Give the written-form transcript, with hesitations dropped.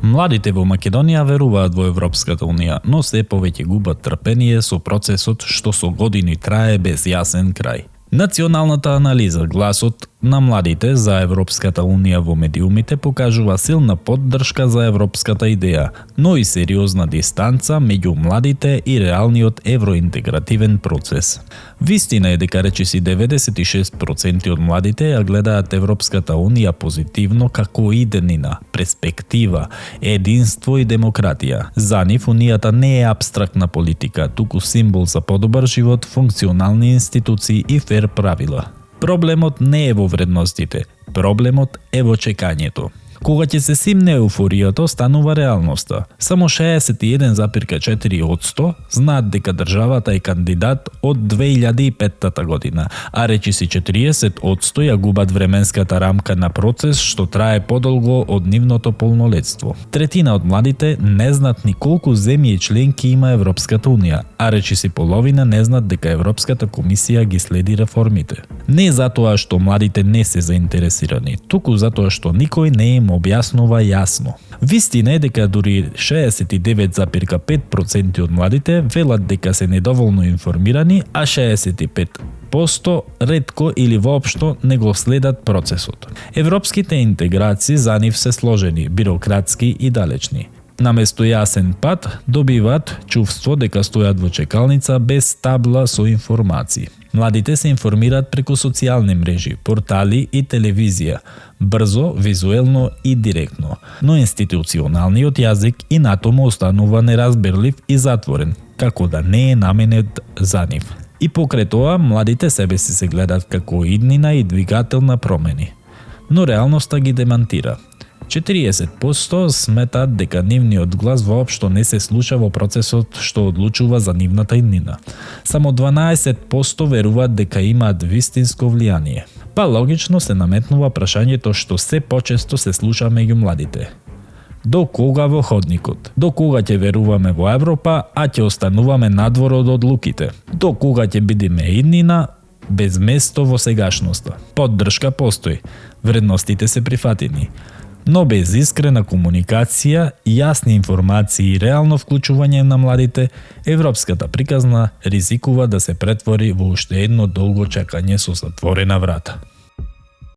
Младите во Македонија веруваат во Европската Унија, но се повеќе губат трпение со процесот што со години трае без јасен крај. Националната анализа гласот на младите за Европската Унија во медиумите покажува силна поддршка за европската идеја, но и сериозна дистанца меѓу младите и реалниот евроинтегративен процес. Вистина е дека речиси 96% од младите ја гледаат Европската Унија позитивно како иднина, перспектива, единство и демократија. За нив Унијата не е апстрактна политика, туку символ за подобар живот, функционални институции и фер правила. Проблемот не е во вредностите, проблемот е во чекањето. Кога ќе се симне еуфоријата, станува реалноста. Само 61,4% знаат дека државата е кандидат од 2005 година, а речиси 40% ја губат временската рамка на процес што трае подолго од нивното полнолетство. Третина од младите не знаат ни колку земји членки има Европската Унија, а речиси половина не знаат дека Европската комисија ги следи реформите. Не затоа што младите не се заинтересирани, туку затоа што никој не им објаснува јасно. Вистина е дека дури 69,5% од младите велат дека се недоволно информирани, а 65% ретко или воопшто не го следат процесот. Европските интеграции за нив се сложени, бирократски и далечни. Наместо јасен пат, добиваат чувство дека стојат во чекалница без табла со информации. Младите се информираат преку социјални мрежи, портали и телевизија, брзо, визуелно и директно, но институционалниот јазик и натаму останува неразберлив и затворен, како да не е наменет за нив. И покрај тоа, младите себе си се гледаат како иднина и двигател на промени. Но реалноста ги демантира. 40% сметаат дека нивниот глас воопшто не се слуша во процесот што одлучува за нивната иднина. Само 12% веруваат дека имаат вистинско влијание. Па логично се наметнува прашањето што се почесто се слуша меѓу младите. До кога во ходникот? До кога ќе веруваме во Европа, а ќе остануваме надвор од одлуките? До кога ќе бидеме иднина, без место во сегашноста? Поддршка постои, вредностите се прифатени, но без искрена комуникација, јасни информации и реално вклучување на младите, европската приказна ризикува да се претвори во уште едно долго чекање со затворена врата.